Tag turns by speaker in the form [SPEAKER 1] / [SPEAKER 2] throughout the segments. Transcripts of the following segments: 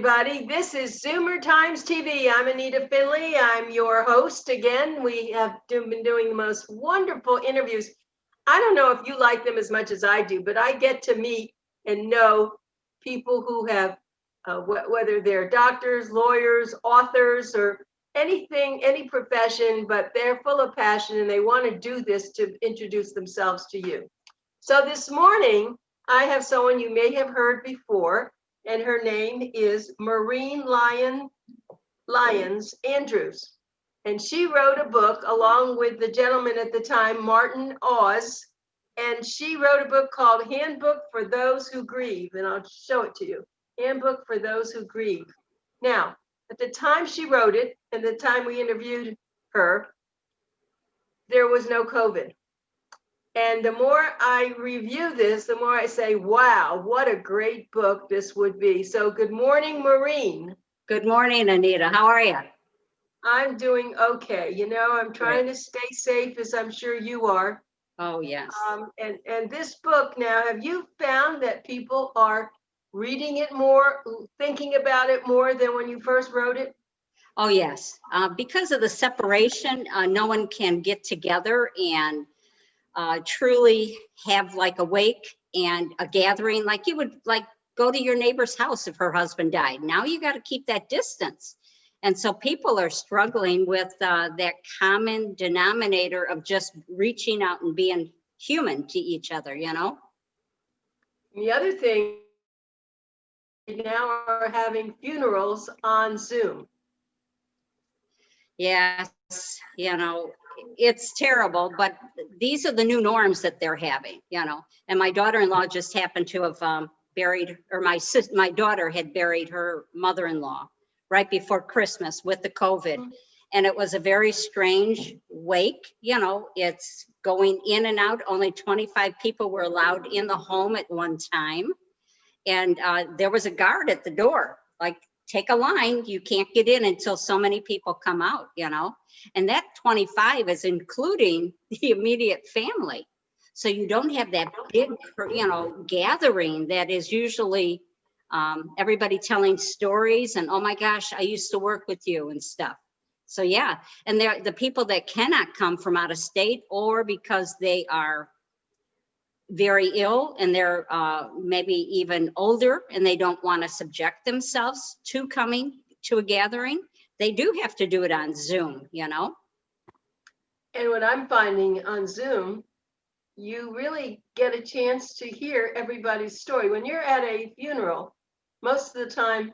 [SPEAKER 1] everybody. This is Zoomer Times TV. I'm Anita Finley. I'm your host again. We have been doing the most wonderful interviews. I don't know if you like them as much as I do, but I get to meet and know people who have, whether they're doctors, lawyers, authors, or anything, any profession, but they're full of passion and they want to do this to introduce themselves to you. So this morning, I have someone you may have heard before, and her name is Maureen Lyons Andrews. And she wrote a book along with the gentleman at the time, Martin Oz, and she wrote a book called Handbook for Those Who Grieve, and I'll show it to you. Handbook for Those Who Grieve. Now, at the time she wrote it, and the time we interviewed her, there was no COVID. And the more I review this, the more I say, wow, what a great book this would be. So good morning, Maureen.
[SPEAKER 2] Good morning, Anita. How are you?
[SPEAKER 1] I'm doing okay. You know, I'm trying to stay safe, as I'm sure you are.
[SPEAKER 2] Oh, yes.
[SPEAKER 1] And this book now, have you found that people are reading it more, thinking about it more than when you first wrote it?
[SPEAKER 2] Oh, yes. Because of the separation, no one can get together and truly have like a wake and a gathering, like you would like go to your neighbor's house if her husband died. Now you got to keep that distance. And so people are struggling with that common denominator of just reaching out and being human to each other, you know?
[SPEAKER 1] The other thing, now are having funerals on Zoom.
[SPEAKER 2] Yes, you know, it's terrible, but these are the new norms that they're having, you know. And my daughter-in-law just happened to have buried, or my daughter had buried her mother-in-law right before Christmas with the COVID. And it was a very strange wake, you know, it's going in and out. Only 25 people were allowed in the home at one time. And there was a guard at the door, like, take a line, you can't get in until so many people come out, you know, and that 25 is including the immediate family. So you don't have that big, you know, gathering that is usually everybody telling stories and, oh my gosh, I used to work with you and stuff. So yeah, and they're the people that cannot come from out of state or because they are very ill and they're maybe even older and they don't want to subject themselves to coming to a gathering, they do have to do it on Zoom, you know?
[SPEAKER 1] And what I'm finding on Zoom, you really get a chance to hear everybody's story. When you're at a funeral, most of the time,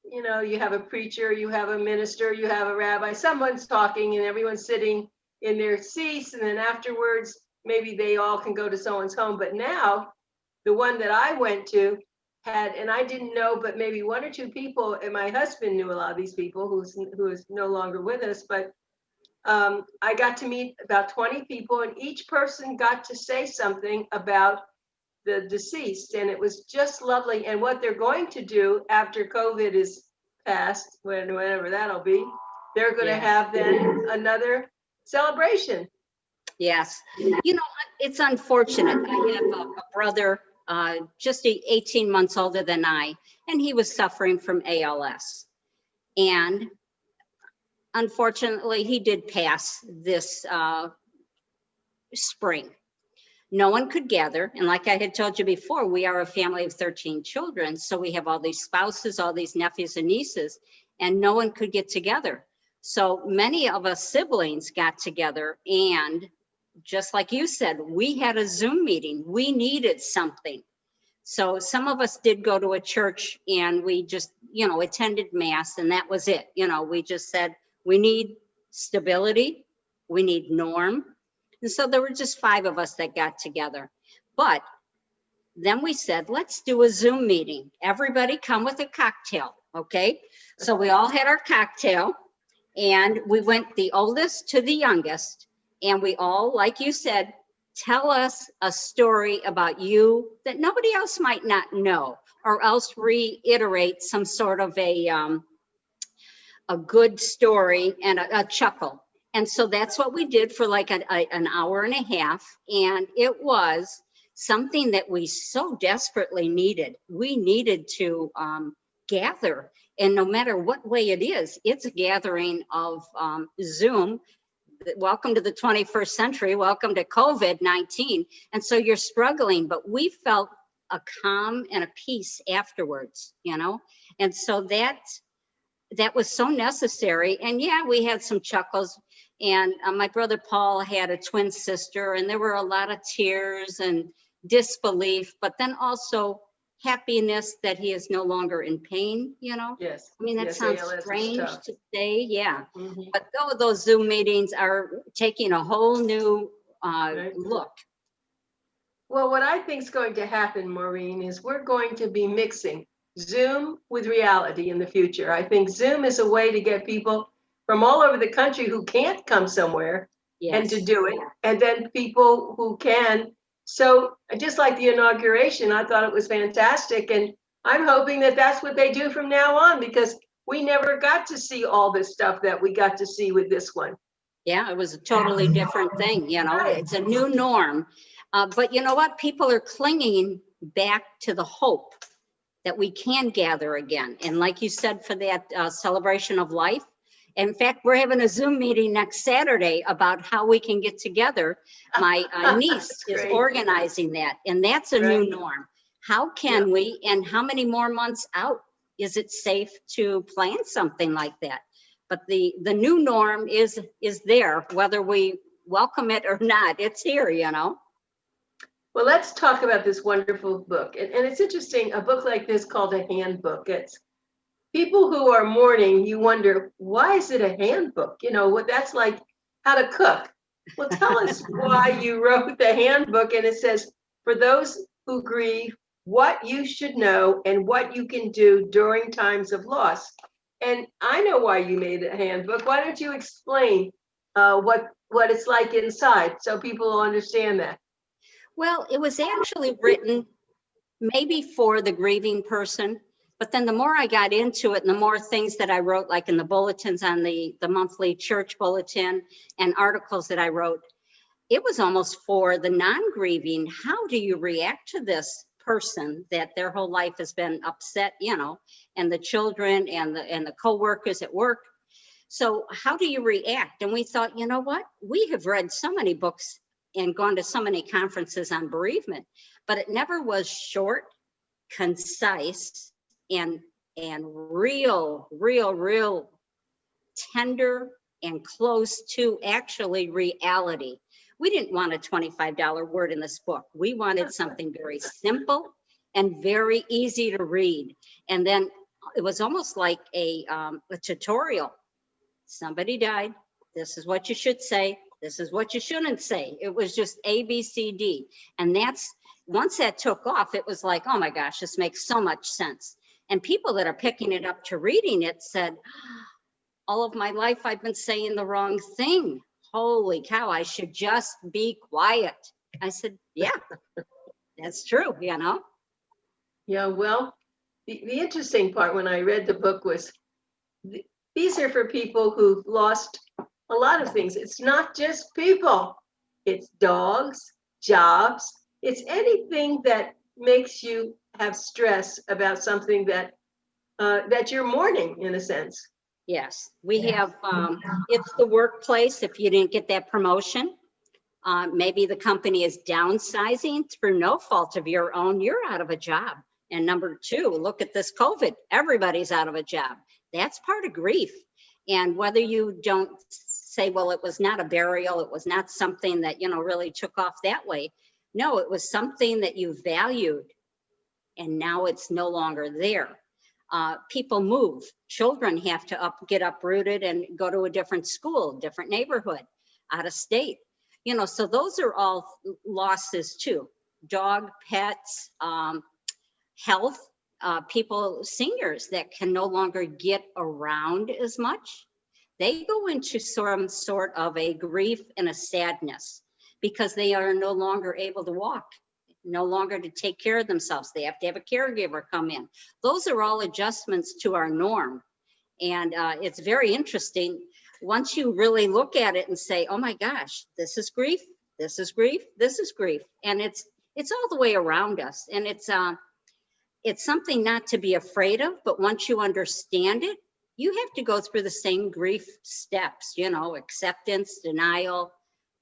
[SPEAKER 1] you know, you have a preacher, you have a minister, you have a rabbi, someone's talking and everyone's sitting in their seats, and then afterwards, maybe they all can go to someone's home. But now, the one that I went to had, and I didn't know, but maybe one or two people, and my husband knew a lot of these people who is no longer with us, but I got to meet about 20 people, and each person got to say something about the deceased, and it was just lovely. And what they're going to do after COVID is passed, whenever that'll be, they're going to have then another celebration.
[SPEAKER 2] Yes, you know, it's unfortunate. I have a brother just 18 months older than I, and he was suffering from ALS. And unfortunately, he did pass this spring. No one could gather. And like I had told you before, we are a family of 13 children. So we have all these spouses, all these nephews and nieces, and no one could get together. So many of us siblings got together, and just like you said, we had a Zoom meeting. We needed something. So some of us did go to a church and we just, you know, attended mass, and that was it. You know, we just said, we need stability, we need norm. And so there were just 5 of us that got together. But then we said, let's do a Zoom meeting. Everybody come with a cocktail, okay? So we all had our cocktail, and we went the oldest to the youngest, and we all, like you said, tell us a story about you that nobody else might not know, or else reiterate some sort of a good story and a chuckle. And so that's what we did for like an hour and a half. And it was something that we so desperately needed. We needed to gather And no matter what way it is, it's a gathering of Zoom. Welcome to the 21st century. Welcome to COVID-19. And so you're struggling, but we felt a calm and a peace afterwards, you know? And so that was so necessary. And yeah, we had some chuckles. And my brother Paul had a twin sister, and there were a lot of tears and disbelief, but then also happiness that he is no longer in pain, you know?
[SPEAKER 1] Yes.
[SPEAKER 2] I mean, that
[SPEAKER 1] Yes,
[SPEAKER 2] sounds
[SPEAKER 1] ALS is
[SPEAKER 2] strange
[SPEAKER 1] tough.
[SPEAKER 2] to say, yeah.
[SPEAKER 1] Mhm.
[SPEAKER 2] But those Zoom meetings are taking a whole new
[SPEAKER 1] Right.
[SPEAKER 2] look.
[SPEAKER 1] Well, what I think is going to happen, Maureen, is we're going to be mixing Zoom with reality in the future. I think Zoom is a way to get people from all over the country who can't come somewhere and to
[SPEAKER 2] Yes.
[SPEAKER 1] do it, and then people who can. So just like the inauguration, I thought it was fantastic, and I'm hoping that that's what they do from now on, because we never got to see all this stuff that we got to see with this one.
[SPEAKER 2] Yeah, it was a totally different thing, you know,
[SPEAKER 1] Right.
[SPEAKER 2] it's a new norm. But you know what? People are clinging back to the hope that we can gather again. And like you said, for that celebration of life, in fact, we're having a Zoom meeting next Saturday about how we can get together. My niece is
[SPEAKER 1] Great.
[SPEAKER 2] organizing that, and that's a new
[SPEAKER 1] Right.
[SPEAKER 2] norm. How can we, and how many more months out is it safe to plan something like that? But the new norm is there, whether we welcome it or not. It's here, you know.
[SPEAKER 1] Well, let's talk about this wonderful book. And it's interesting, a book like this called a handbook. It's people who are mourning, you wonder, why is it a handbook? You know, what that's like how to cook. Well, tell us why you wrote the handbook. And it says, for those who grieve, what you should know and what you can do during times of loss. And I know why you made a handbook. Why don't you explain what it's like inside so people will understand that?
[SPEAKER 2] Well, it was actually written maybe for the grieving person, but then the more I got into it and the more things that I wrote, like in the bulletins on the monthly church bulletin and articles that I wrote, it was almost for the non-grieving. How do you react to this person that their whole life has been upset, you know, and the children and the co-workers at work? So how do you react? And we thought, you know what? We have read so many books and gone to so many conferences on bereavement, but it never was short, concise, and real tender and close to actually reality. We didn't want a $25 word in this book. We wanted something very simple and very easy to read. And then it was almost like a tutorial. Somebody died. This is what you should say. This is what you shouldn't say. It was just A, B, C, D. And that's, once that took off, it was like, oh my gosh, this makes so much sense. And people that are picking it up to reading it said, all of my life I've been saying the wrong thing. Holy cow, I should just be quiet. I said, yeah, that's true, you know?
[SPEAKER 1] Yeah, well, the interesting part when I read the book was these are for people who've lost a lot of things. It's not just people, it's dogs, jobs, it's anything that makes you have stress about something that that you're mourning in a sense.
[SPEAKER 2] Yes, we have, it's the workplace. If you didn't get that promotion, maybe the company is downsizing through no fault of your own, you're out of a job. And number two, look at this COVID, everybody's out of a job. That's part of grief. And whether you don't say, well, it was not a burial, it was not something that, you know, really took off that way. No, it was something that you valued and now it's no longer there. People move, children have to get uprooted and go to a different school, different neighborhood, out of state. You know, so those are all losses too. Dog, pets, health, people, seniors that can no longer get around as much. They go into some sort of a grief and a sadness because they are no longer able to walk, no longer to take care of themselves. They have to have a caregiver come in. Those are all adjustments to our norm. And it's very interesting once you really look at it and say, oh my gosh, this is grief, this is grief, this is grief. And it's all the way around us. And it's it's something not to be afraid of, but once you understand it, you have to go through the same grief steps, you know, acceptance, denial,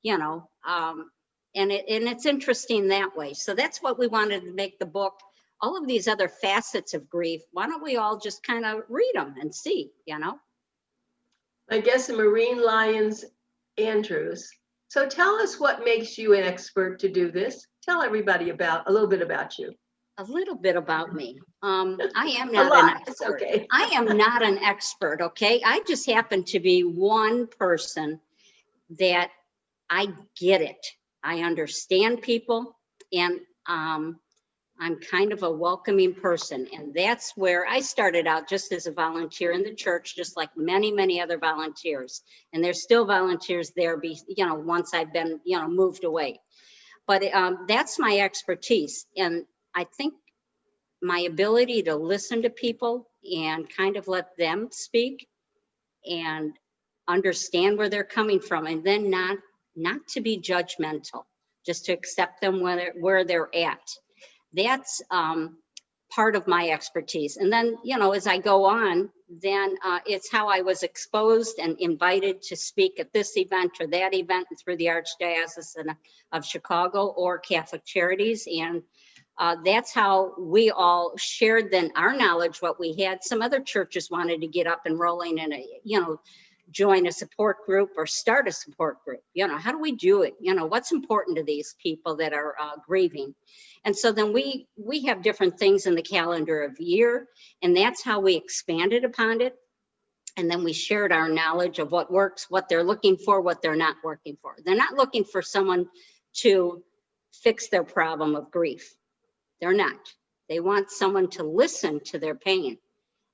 [SPEAKER 2] you know, and it's interesting that way. So that's what we wanted to make the book. All of these other facets of grief, why don't we all just kind of read them and see, you know?
[SPEAKER 1] I guess Maureen Lyons Andrews. So tell us what makes you an expert to do this. Tell everybody about a little bit about you.
[SPEAKER 2] A little bit about me. I am
[SPEAKER 1] A
[SPEAKER 2] not an
[SPEAKER 1] lot. It's
[SPEAKER 2] expert.
[SPEAKER 1] okay.
[SPEAKER 2] I am not an expert, okay? I just happen to be one person that I get it. I understand people, and I'm kind of a welcoming person. And that's where I started out, just as a volunteer in the church, just like many, many other volunteers. And there's still volunteers there, you know, once I've been, you know, moved away. But that's my expertise. And I think my ability to listen to people and kind of let them speak and understand where they're coming from, and then not to be judgmental, just to accept them where they're at. That's part of my expertise. And then, you know, as I go on, then it's how I was exposed and invited to speak at this event or that event through the Archdiocese of Chicago or Catholic Charities. And that's how we all shared then our knowledge, what we had. Some other churches wanted to get up and rolling and, you know, join a support group or start a support group. You know, how do we do it? You know, what's important to these people that are grieving? And so then we have different things in the calendar of year, and that's how we expanded upon it. And then we shared our knowledge of what works, what they're looking for, what they're not working for. They're not looking for someone to fix their problem of grief. They're not. They want someone to listen to their pain.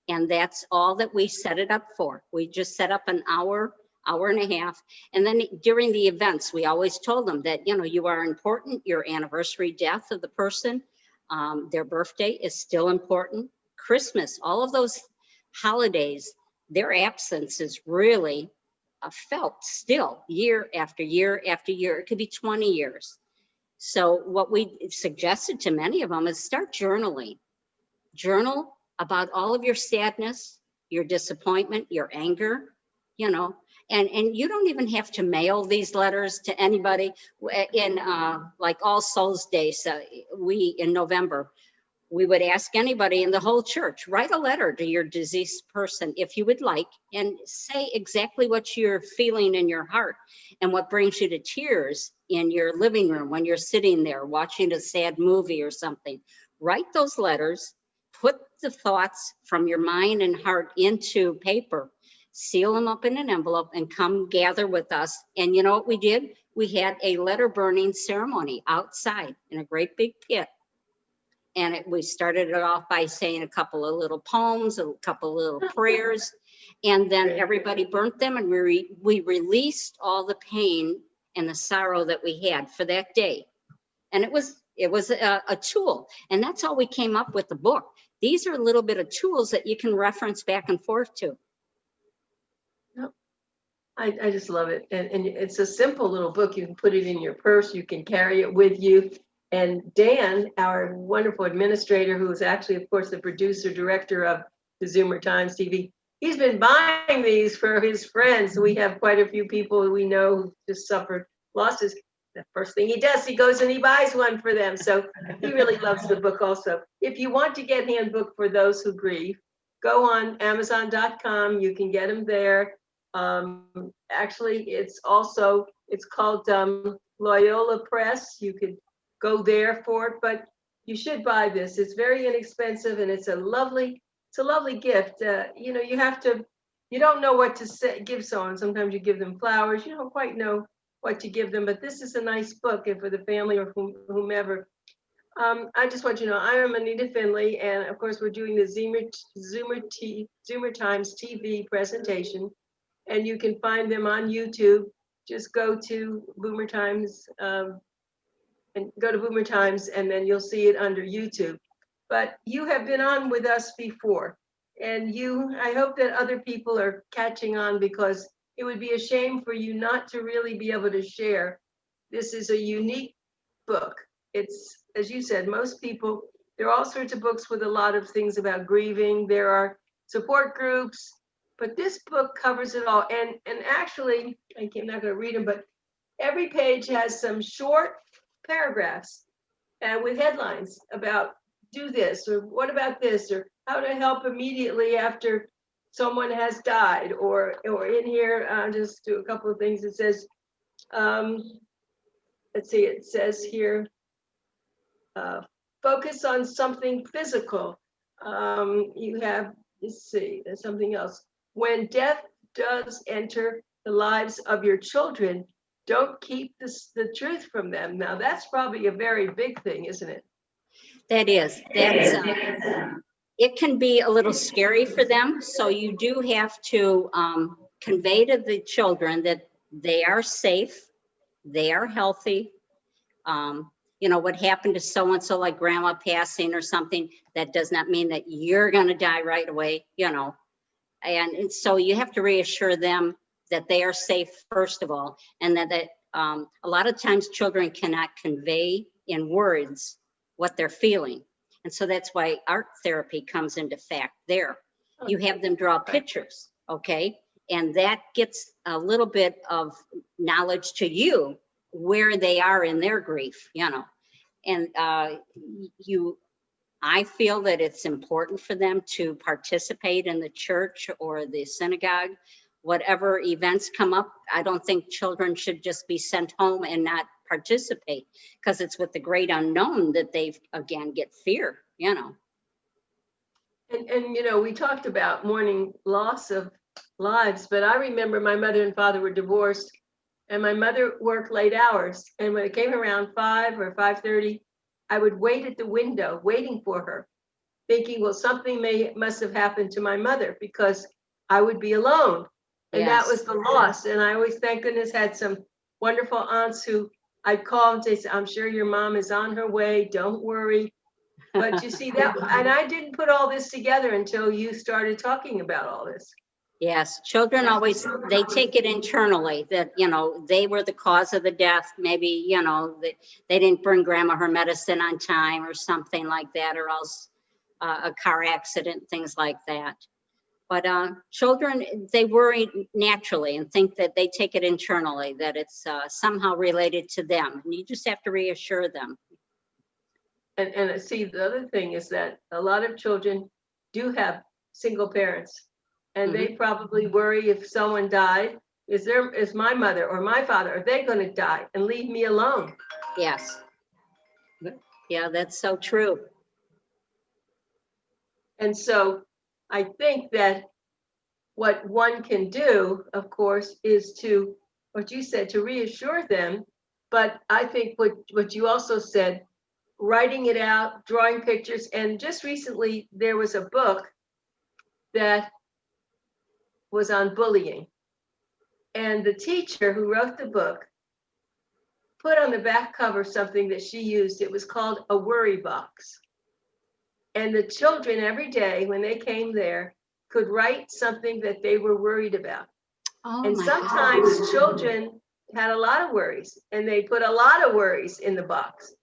[SPEAKER 2] And that's all that we set it up for. We just set up an hour and a half. And then during the events, we always told them that, you know, you are important. Your anniversary death of the person, their birthday is still important. Christmas, all of those holidays, their absence is really felt still year after year after year. It could be 20 years. So what we suggested to many of them is start journaling. Journal about all of your sadness, your disappointment, your anger, you know, and you don't even have to mail these letters to anybody. In like All Souls Day, so in November, we would ask anybody in the whole church, write a letter to your deceased person if you would like, and say exactly what you're feeling in your heart and what brings you to tears in your living room when you're sitting there watching a sad movie or something. Write those letters, put the thoughts from your mind and heart into paper, seal them up in an envelope, and come gather with us. And you know what we did? We had a letter burning ceremony outside in a great big pit. And we started it off by saying a couple of little poems, a couple of little prayers, and then everybody burnt them, and we released all the pain and the sorrow that we had for that day. And it was a tool, and that's how we came up with the book. These are a little bit of tools that you can reference back and forth to.
[SPEAKER 1] I just love it. And it's a simple little book. You can put it in your purse. You can carry it with you. And Dan, our wonderful administrator, who is actually, of course, the producer, director of the Zoomer Times TV, he's been buying these for his friends. We have quite a few people who we know who just suffered losses. The first thing he does, he goes and he buys one for them. So he really loves the book also. If you want to get Handbook for Those Who Grieve, go on Amazon.com. You can get them there. Actually, it's called Loyola Press. You could go there for it, but you should buy this. It's very inexpensive, and it's a lovely gift. You know, you don't know what to give someone. Sometimes you give them flowers. You don't quite know what to give them, but this is a nice book, and for the family or whomever. I just want you to know, I am Anita Finley, and of course, we're doing the Zoomer Times TV presentation, and you can find them on YouTube. Just go to Boomer Times, and go to Boomer Times, and then you'll see it under YouTube. But you have been on with us before, and I hope that other people are catching on, because it would be a shame for you not to really be able to share. This is a unique book. It's, as you said, most people, There are all sorts of books with a lot of things about grieving. There are support groups, but this book covers it all. And actually, I'm not going to read them, but every page has some short paragraphs with headlines about do this, or what about this, or how to help immediately after someone has died, or in here, just do a couple of things. It says, let's see, it says here, focus on something physical. You have, let's see, there's something else. When death does enter the lives of your children, don't keep the truth from them. Now, that's probably a very big thing, isn't it?
[SPEAKER 2] That is, it can be a little scary for them. So you do have to convey to the children that they are safe, they are healthy. You know, what happened to so-and-so, like grandma passing or something, that does not mean that you're going to die right away, you know. And so you have to reassure them that they are safe, first of all, and that a lot of times children cannot convey in words what they're feeling. And so that's why art therapy comes into fact there. You have them draw pictures, okay? And that gets a little bit of knowledge to you where they are in their grief, you know. And I feel that it's important for them to participate in the church or the synagogue. Whatever events come up, I don't think children should just be sent home and not participate, because it's with the great unknown that they again get fear, you know.
[SPEAKER 1] And you know, we talked about mourning loss of lives, but I remember my mother and father were divorced, and my mother worked late hours. And when it came around 5 or 5:30, I would wait at the window waiting for her, thinking, well, something must have happened to my mother, because I would be alone. And that was the loss. And I always, thank goodness, had some wonderful aunts who I'd call and say, I'm sure your mom is on her way, don't worry. But you see that, and I didn't put all this together until you started talking about all this.
[SPEAKER 2] Yes, children always, they take it internally that, you know, they were the cause of the death. Maybe, you know, they didn't bring grandma her medicine on time or something like that, or else a car accident, things like that. But children, they worry naturally and think that they take it internally, that it's somehow related to them. And you just have to reassure them.
[SPEAKER 1] And see, the other thing is that a lot of children do have single parents. And they probably worry, if someone died, is my mother or my father, are they going to die and leave me alone?
[SPEAKER 2] Yes. Yeah, that's so true.
[SPEAKER 1] And so I think that what one can do, of course, is to, what you said, to reassure them. But I think what you also said, writing it out, drawing pictures. And just recently, there was a book that was on bullying. And the teacher who wrote the book put on the back cover something that she used. It was called a worry box. And the children every day when they came there could write something that they were worried about.
[SPEAKER 2] Oh,
[SPEAKER 1] and
[SPEAKER 2] my
[SPEAKER 1] sometimes
[SPEAKER 2] gosh.
[SPEAKER 1] children had a lot of worries, and they put a lot of worries in the box.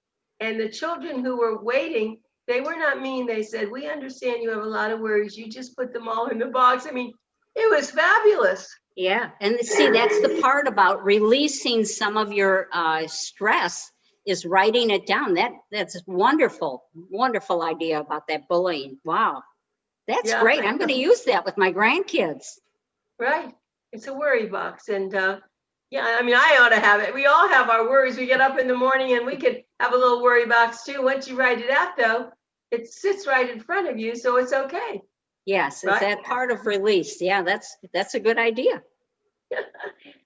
[SPEAKER 1] And the children who were waiting, they were not mean. They said, we understand you have a lot of worries. You just put them all in the box. I mean, it was fabulous.
[SPEAKER 2] Yeah, and see, that's the part about releasing some of your stress, is writing it down. That's wonderful, wonderful idea about that bullying. Wow, that's great. I'm going to use that with my grandkids.
[SPEAKER 1] Right, it's a worry box, and yeah, I mean, I ought to have it. We all have our worries. We get up in the morning, and we could have a little worry box too. Once you write it out, though, it sits right in front of you, so it's okay.
[SPEAKER 2] Yes, right? Is that part of release? Yeah, that's a good idea.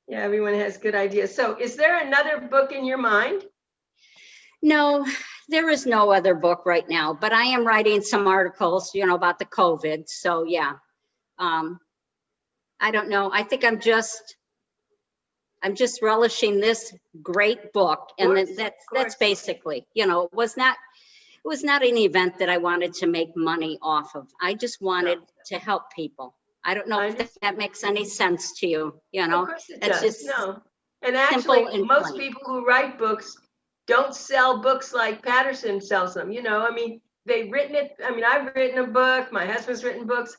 [SPEAKER 1] Yeah, everyone has good ideas. So is there another book in your mind?
[SPEAKER 2] No, there is no other book right now, but I am writing some articles, you know, about the COVID. So yeah, I don't know. I think I'm just relishing this great book. And that's basically, you know, it was not an event that I wanted to make money off of. I just wanted to help people. I don't know if that makes any sense to you, you know.
[SPEAKER 1] Of course it does. No. And actually, most people who write books don't sell books like Patterson sells them. You know, I mean, they've written it. I mean, I've written a book. My husband's written books.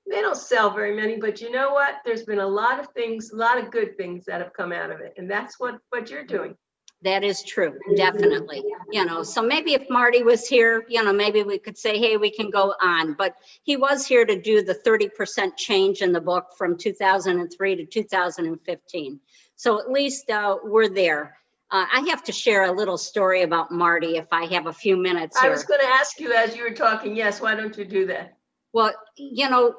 [SPEAKER 1] They don't sell very many, but you know what? There's been a lot of things, a lot of good things that have come out of it. And that's what you're doing.
[SPEAKER 2] That is true, definitely. You know, so maybe if Marty was here, you know, maybe we could say, hey, we can go on. But he was here to do the 30% change in the book from 2003 to 2015. So at least we're there. I have to share a little story about Marty if I have a few minutes here.
[SPEAKER 1] I was going to ask you as you were talking, yes, why don't you do that?
[SPEAKER 2] Well, you know,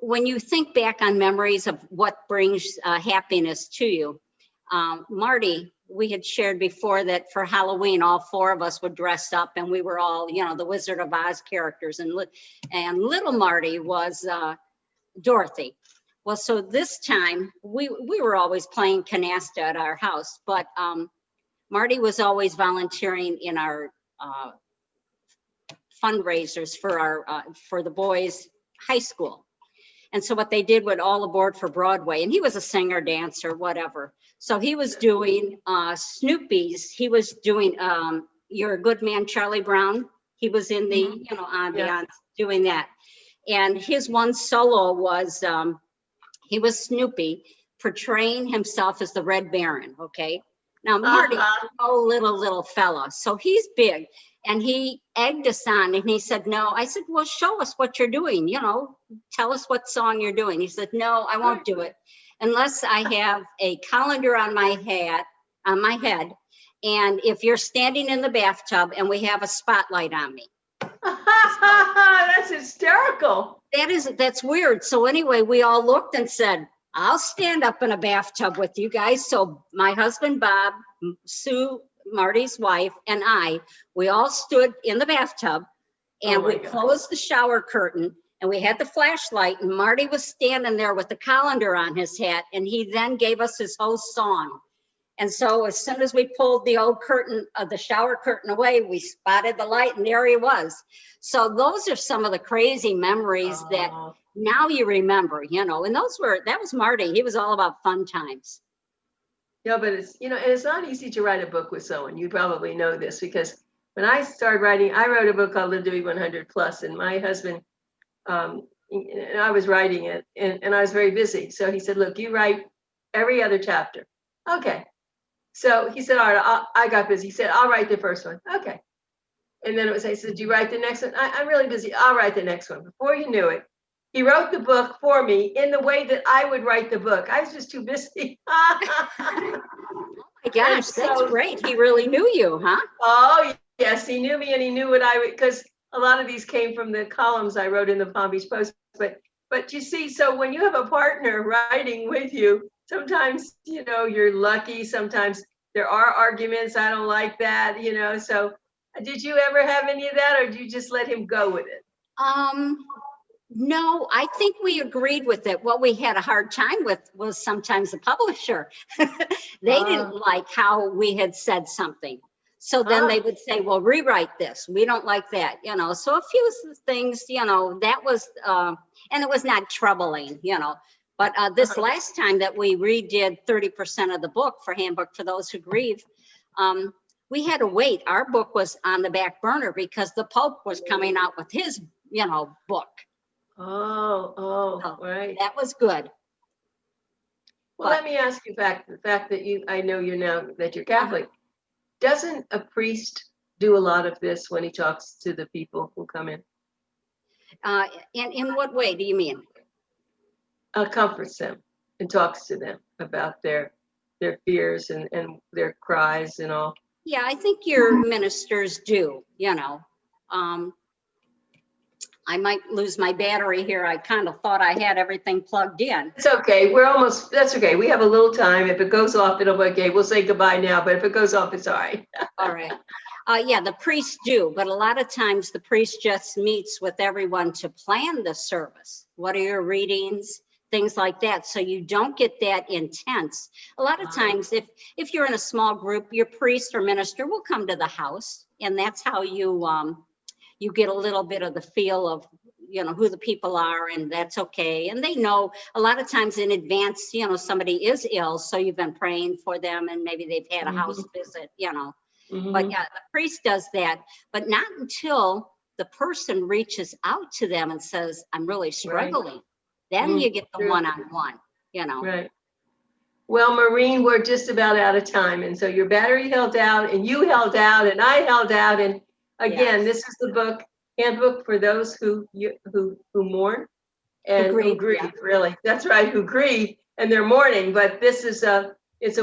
[SPEAKER 2] when you think back on memories of what brings happiness to you, Marty, we had shared before that for Halloween, all four of us would dress up and we were all, you know, the Wizard of Oz characters, and little Marty was Dorothy. Well, so this time we were always playing canasta at our house, but Marty was always volunteering in our fundraisers for the boys' high school. And so what they did with All Aboard for Broadway, and he was a singer, dancer, whatever. So he was doing Snoopy's, he was doing You're a Good Man, Charlie Brown. He was in the, you know, ambiance doing that. And his one solo was, he was Snoopy portraying himself as the Red Baron, okay? Now Marty, oh, little fella, so he's big. And he egged us on and he said, no. I said, well, show us what you're doing. You know, tell us what song you're doing. He said, no, I won't do it unless I have a colander on my head. And if you're standing in the bathtub and we have a spotlight on me.
[SPEAKER 1] That's hysterical.
[SPEAKER 2] That's weird. So anyway, we all looked and said, I'll stand up in a bathtub with you guys. So my husband, Bob, Sue, Marty's wife, and we all stood in the bathtub and we closed the shower curtain and we had the flashlight, and Marty was standing there with the colander on his hat, and he then gave us his whole song. And so as soon as we pulled the old curtain of the shower curtain away, we spotted the light and there he was. So those are some of the crazy memories that now you remember, you know, and that was Marty. He was all about fun times.
[SPEAKER 1] Yeah, but it's, you know, and it's not easy to write a book with someone. You probably know this because when I started writing, I wrote a book called Live to Be 100 Plus, and my husband, and I was writing it, and I was very busy. So he said, look, you write every other chapter. Okay. So he said, all right, I got busy. He said, I'll write the first one. Okay. And then I said, do you write the next one? I'm really busy. I'll write the next one. Before you knew it, he wrote the book for me in the way that I would write the book. I was just too busy.
[SPEAKER 2] Oh my gosh, that's great. He really knew you, huh?
[SPEAKER 1] Oh, yes, he knew me, and he knew what I would, because a lot of these came from the columns I wrote in the Palm Beach Post. But you see, so when you have a partner writing with you, sometimes, you know, you're lucky. Sometimes there are arguments. I don't like that, you know. So did you ever have any of that, or did you just let him go with it?
[SPEAKER 2] No, I think we agreed with it. What we had a hard time with was sometimes the publisher. They didn't like how we had said something. So then they would say, well, rewrite this. We don't like that, you know. So a few things, you know, that was, and it was not troubling, you know. But this last time that we redid 30% of the book for Handbook for Those Who Grieve, we had to wait. Our book was on the back burner because the Pope was coming out with his, you know, book.
[SPEAKER 1] So right.
[SPEAKER 2] That was good.
[SPEAKER 1] Well, let me ask you back, the fact that I know you now that you're Catholic, doesn't a priest do a lot of this when he talks to the people who come in?
[SPEAKER 2] In what way do you mean?
[SPEAKER 1] Comforts them and talks to them about their fears and their cries and all.
[SPEAKER 2] Yeah, I think your ministers do, you know. I might lose my battery here. I kind of thought I had everything plugged in.
[SPEAKER 1] It's okay. That's okay. We have a little time. If it goes off, it'll be okay. We'll say goodbye now, but if it goes off, it's all right.
[SPEAKER 2] All right. Yeah, the priests do, but a lot of times the priest just meets with everyone to plan the service. What are your readings? Things like that. So you don't get that intense. A lot of times if you're in a small group, your priest or minister will come to the house, and that's how you get a little bit of the feel of, you know, who the people are, and that's okay. And they know a lot of times in advance, you know, somebody is ill, so you've been praying for them and maybe they've had a house visit, you know. But yeah, the priest does that, but not until the person reaches out to them and says, I'm really struggling. Then
[SPEAKER 1] Mm,
[SPEAKER 2] you get the
[SPEAKER 1] true.
[SPEAKER 2] one-on-one, you know.
[SPEAKER 1] Right. Well, Maureen, we're just about out of time. And so your battery held out and you held out and I held out. And again,
[SPEAKER 2] Yes.
[SPEAKER 1] this is the book, Handbook for those who mourn and who
[SPEAKER 2] Grieve,
[SPEAKER 1] grieve,
[SPEAKER 2] yeah.
[SPEAKER 1] really. That's right, who grieve and they're mourning. But this is it's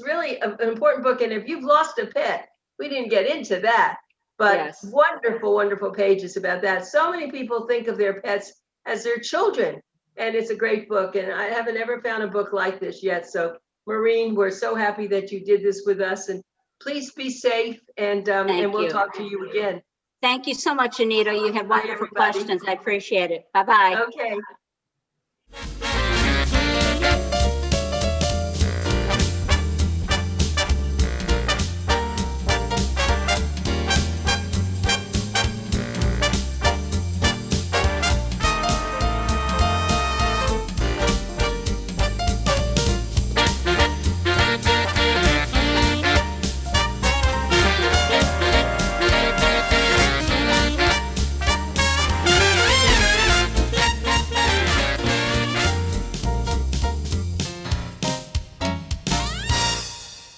[SPEAKER 1] really an important book. And if you've lost a pet, we didn't get into that, but
[SPEAKER 2] Yes.
[SPEAKER 1] wonderful, wonderful pages about that. So many people think of their pets as their children. And it's a great book. And I haven't ever found a book like this yet. So Maureen, we're so happy that you did this with us. And please be safe. And we'll talk to you again.
[SPEAKER 2] Thank you so much, Anita. You had
[SPEAKER 1] Bye,
[SPEAKER 2] wonderful
[SPEAKER 1] everybody.
[SPEAKER 2] questions. I appreciate it. Bye-bye.
[SPEAKER 1] Okay.